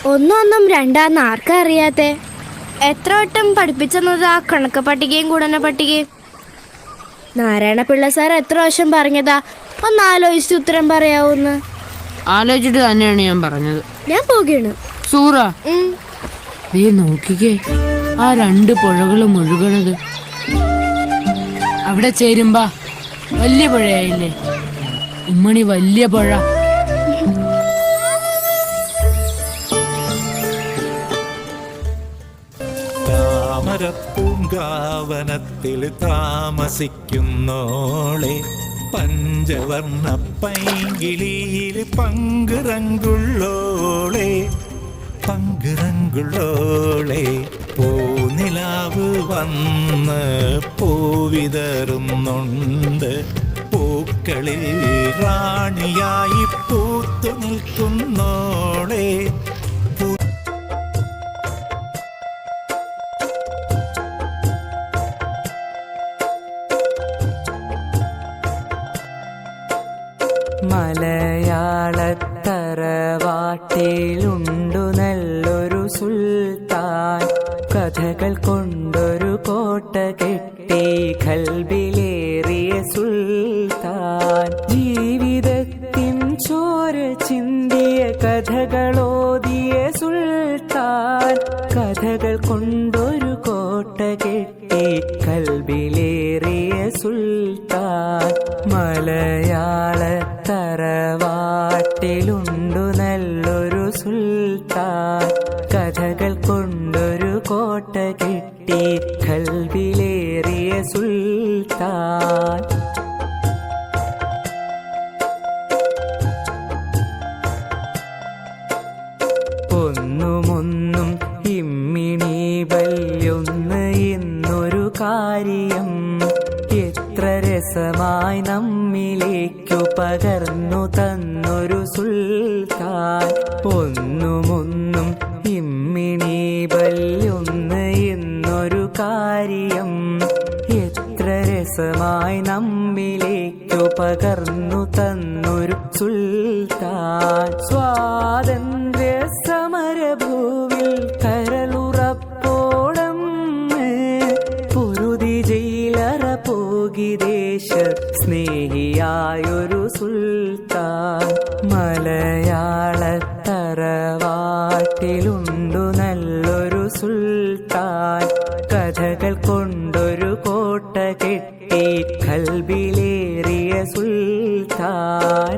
ഒന്നും രണ്ടാന്ന് ആർക്കാ അറിയാത്തെ? എത്ര വട്ടം പഠിപ്പിച്ചെന്നത് ആ കണക്ക് പട്ടികയും ഗുണന പട്ടികയും? നാരായണ പിള്ള സാർ എത്ര വർഷം പറഞ്ഞതാ ഒന്ന് ആലോചിച്ച് ഉത്തരം പറയാവൂന്ന്? ആലോചിച്ചിട്ട് തന്നെയാണ് ഞാൻ പറഞ്ഞത്. ഞാൻ പോകുകയാണ്. സൂറ, നീ നോക്കിക്കേ, ആ 2 പുഴകളും ഒഴുകണത്. അവിടെ ചേരുമ്പോ വലിയ പുഴയായില്ലേ ഉമ്മണി, വലിയ പുഴ. താമരപ്പൂങ്കാവനത്തിൽ താമസിക്കുന്നോളെ, പഞ്ചവർണ്ണ പൈങ്കിളിയിൽ പങ്കുറങ്കുള്ളോളെ, പങ്കുറങ്കുള്ളോളെ. പൂനിലാവ് വന്ന് പൂവിതറുന്നുണ്ട്, പൂക്കളിൽ റാണിയായി പൂത്തു നിൽക്കുന്നോളെ. മലയാളത്തറവാട്ടിലുണ്ടു നല്ലൊരു സുൽത്താൻ, കഥകൾ കൊണ്ടൊരു കോട്ട കെട്ടി ഖൽബിലേറിയ സുൽത്താൻ. ജീവിതത്തിൻ ചോര ചിന്തിയ കഥകളോതിയ സുൽത്താൻ, കഥകൾ കൊണ്ടൊരു കോട്ട കെട്ടി ഖൽബിലേറിയ സുൽത്താൻ. മലയാളത്തറവാട്ടിലുണ്ടു നല്ലൊരു സുൽത്താൻ, കഥകൾ കൊണ്ടൊരു കോട്ട കെട്ടി ഖൽബിലേറിയ സുൽത്താൻ. ഒന്നും ഇമ്മിണി വല്യൊന്ന് എന്നൊരു കാര്യം എത്ര രസമായി നമ്മിലേക്കു പകർന്നു തന്നൊരു സുൽത്താൻ. ഒന്നും ഇമ്മിണി വല്യൊന്ന് എന്നൊരു കാര്യം എത്ര രസമായി നമ്മിലേക്കു പകർന്നു തന്നൊരു സുൽത്താൻ. സ്വാതന്ത്ര്യ സമരഭൂവിൽ കരളുറപ്പോളം പൊരുതി ജയിലറ പോകി ദേശ സ്നേഹിയായൊരു സുൽത്താൻ. മലയാളത്തറവാട്ടിലുണ്ടു നല്ലൊരു സുൽത്താൻ, കഥകൾ കൊണ്ടൊരു കോട്ട കെട്ടി ഖൽബിലേറിയ സുൽത്താൻ.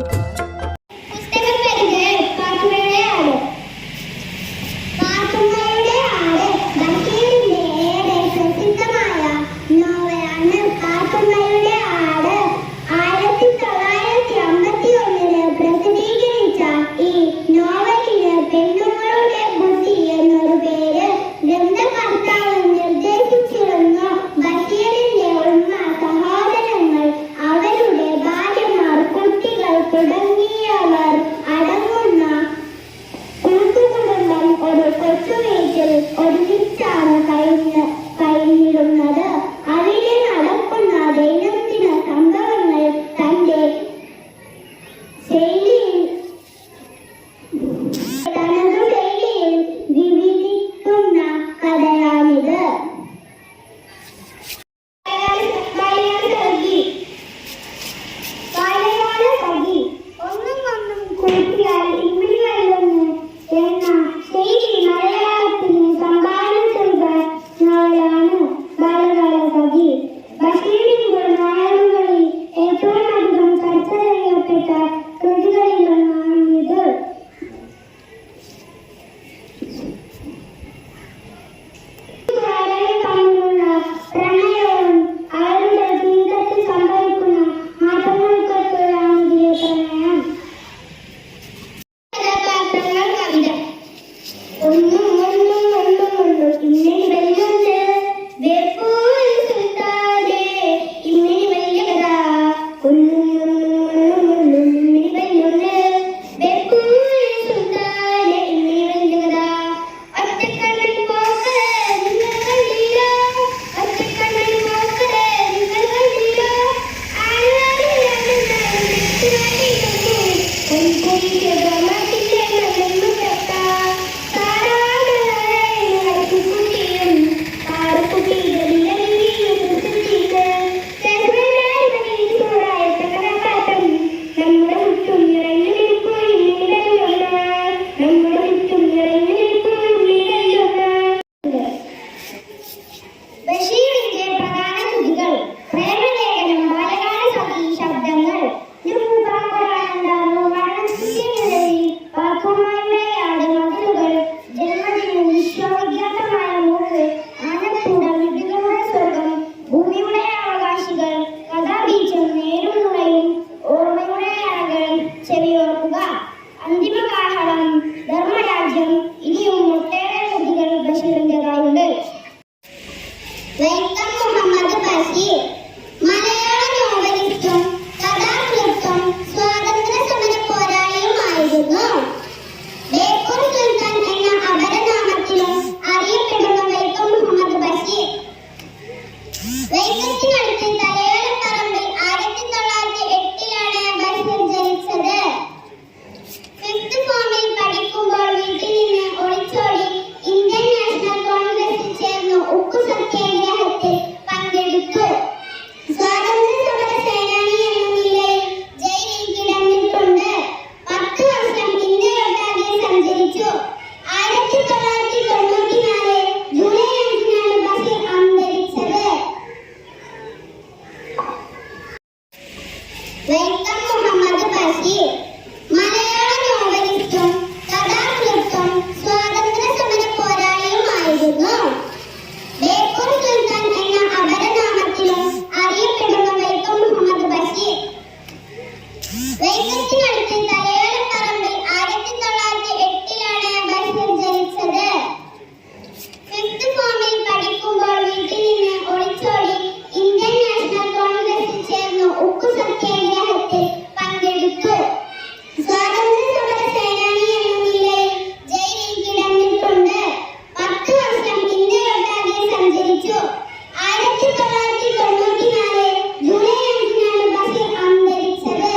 ഇന്നലെ വെല്ലുണ്ട് വേപ്പൂൽ സുൽത്താനേ. ബഷീറിന്റെ പ്രധാന കൃതികൾ പ്രേമലേഖനം, ബാലകാല ശബ്ദങ്ങൾ, ജന്മദിനം, വിശ്വവിഖ്യാതമായ മൂക്ക്, ആനപ്പൂട, വീടുകളുടെ സ്വർഗം, ഭൂമിയുടെ അവകാശികൾ, കഥാബീജം, നേരും നുണയും, ഓർമ്മയുടെ അറകൾ, ചെവിയോർക്കുക, അന്തിമകാഹളം, ധർമ്മരാജ്യം, ഇനിയും ഒട്ടേറെ കൃതികൾ ബഷീറിൻ്റെതായുണ്ട്. വൈക്കം മുഹമ്മദ് ബഷീർ മലയാള നോവലിസ്റ്റും കഥാകൃത്തും സ്വാതന്ത്ര്യ സമര പോരാളിയുമായിരുന്നു. ബേപ്പൂർ സുൽത്താൻ എന്ന അപരനാമത്തിലും അറിയപ്പെടുന്ന വൈക്കം മുഹമ്മദ് ബഷീർ വൈക്കത്തിനടുത്ത് തലയോലപ്പറമ്പിൽ 1908-ലാണ് ബഷീർ ജനിച്ചത്. ഫിഫ്ത് ഫോമിൽ പഠിക്കുമ്പോൾ വീട്ടിൽ നിന്ന് ഒളിച്ചോടി ഇന്ത്യൻ നാഷണൽ കോൺഗ്രസിൽ ചേർന്നു ഉക്കു സത്യാഗ്രഹത്തിൽ പങ്കെടുത്തു. സ്വാതന്ത്ര്യ സമര സേനാനി എന്ന നിലയിൽ ജയിലിൽ കിടന്നിട്ടുണ്ട്. 10 വർഷം ഇന്ത്യയൊട്ടാകെ സഞ്ചരിച്ചു. 1994 ജൂലൈ 5-നാണ് ബഷീർ അന്തരിച്ചത്. വൈക്കം മുഹമ്മദ് ബഷീർ മലയാള നോവലിസ്റ്റും കഥാകൃത്തും സ്വാതന്ത്ര്യ സമര പോരാളിയുമായിരുന്നു. ബേപ്പൂർ സുൽത്താൻ എന്ന അപരനാമത്തിലും അറിയപ്പെടുന്ന വൈക്കം മുഹമ്മദ് ബഷീർ വൈക്കത്തിനടുത്ത് തലയോലപ്പറമ്പിൽ 1908-ലാണ് ബഷീർ ജനിച്ചത്. ഫിഫ്ത് ഫോമിൽ പഠിക്കുമ്പോൾ വീട്ടിൽ നിന്ന് ഒളിച്ചോടി ഇന്ത്യൻ നാഷണൽ കോൺഗ്രസിൽ ചേർന്നു ഉക്കു സത്യാഗ്രഹത്തിൽ പങ്കെടുത്തു. സ്വാതന്ത്ര്യ സമര സേനാനി എന്ന നിലയിൽ ജയിലിൽ കിടന്നിട്ടുണ്ട്. 10 വർഷം ഇന്ത്യയൊട്ടാകെ സഞ്ചരിച്ചു. 1994 ജൂലൈ 5-നാണ് ബഷീർ അന്തരിച്ചത്.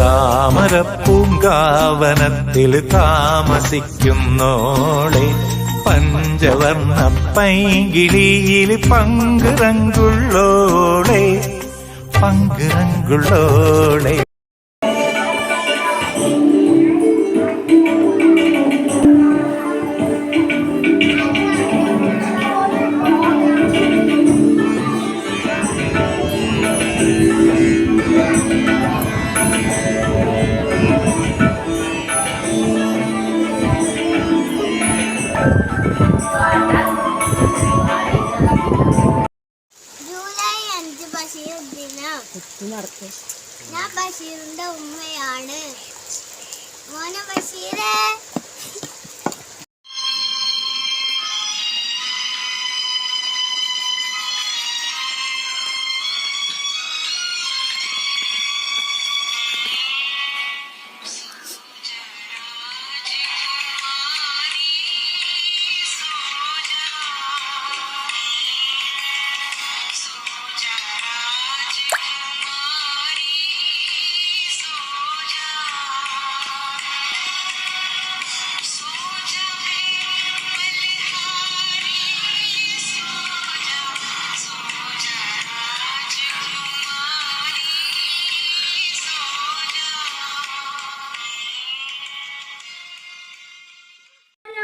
താമരപ്പൂങ്കാവനത്തിൽ താമസിക്കുന്നോളെ, പഞ്ചവർണ്ണ പൈങ്കിളിയിൽ പങ്കുറങ്കുള്ളോളെ, പങ്കുറങ്കുള്ളോളെ. ജൂലൈ 5 ബഷീർ ദിനം. ഞാൻ ബഷീറിന്റെ ഉമ്മയാണ്. മോനെ ബഷീറേ.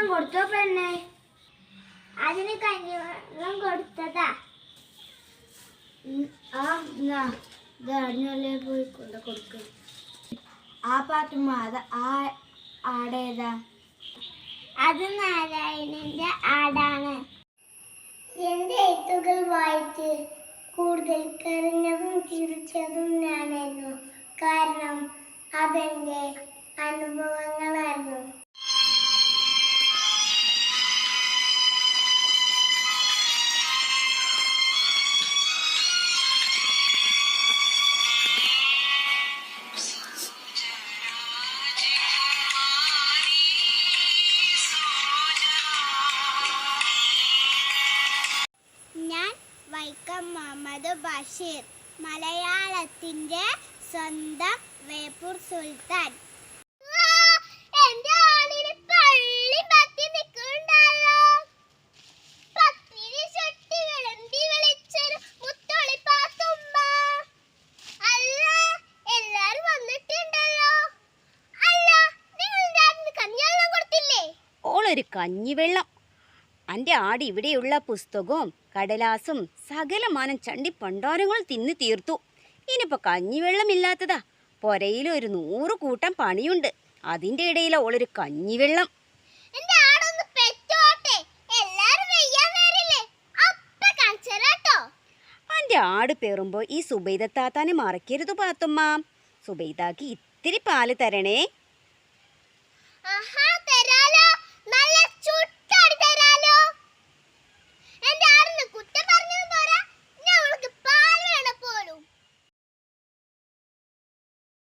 കൊടുത്തോ പെണ്ണെ? അതിന് കഞ്ഞിവെള്ളം കൊടുത്തതാ. പോയി കൊണ്ട് കൊടുക്ക. ആ പാട്ടുമ്മ അത് ആടേതാ? അത് നാരായണന്റെ ആടാണ്. എന്റെ എഴുത്തുകൾ വായിച്ച് കൂടുതൽ കരഞ്ഞതും ചിരിച്ചതും ഞാനായിരുന്നു. കാരണം അതെന്റെ അനുഭവങ്ങളായിരുന്നു. ഞാൻ വൈക്കം മുഹമ്മദ് ബഷീർ, മലയാളത്തിന്റെ സ്വന്തം ബേപ്പൂർ സുൽത്താൻ. എന്റെ ആളിന് പള്ളി പത്തി നിൽക്കുന്നുണ്ടല്ലോ. നല്ലൊരു കഞ്ഞിവെള്ളം. എൻ്റെ ആട് ഇവിടെയുള്ള പുസ്തകവും കടലാസും സകലമാനം ചണ്ടി പണ്ടാരങ്ങൾ തിന്നു തീർത്തു. ഇനിയിപ്പോൾ കഞ്ഞിവെള്ളമില്ലാത്തതാ. പൊരയിൽ ഒരു 100 കൂട്ടം പണിയുണ്ട്. അതിൻ്റെ ഇടയിൽ ഓളൊരു കഞ്ഞിവെള്ളം. എന്റെ ആടൊന്ന് പെറ്റോട്ടെ, എല്ലാരും വെയ്യാൻ നേരില്ലേ അപ്പ കാണിച്ചരാട്ടോ. എൻ്റെ ആട് പേറുമ്പോൾ ഈ സുബൈദത്താത്താനെ മറക്കരുത് പാത്തുമ്മ. സുബൈദാക്ക് ഇത്തിരി പാല് തരണേ. ആഹാ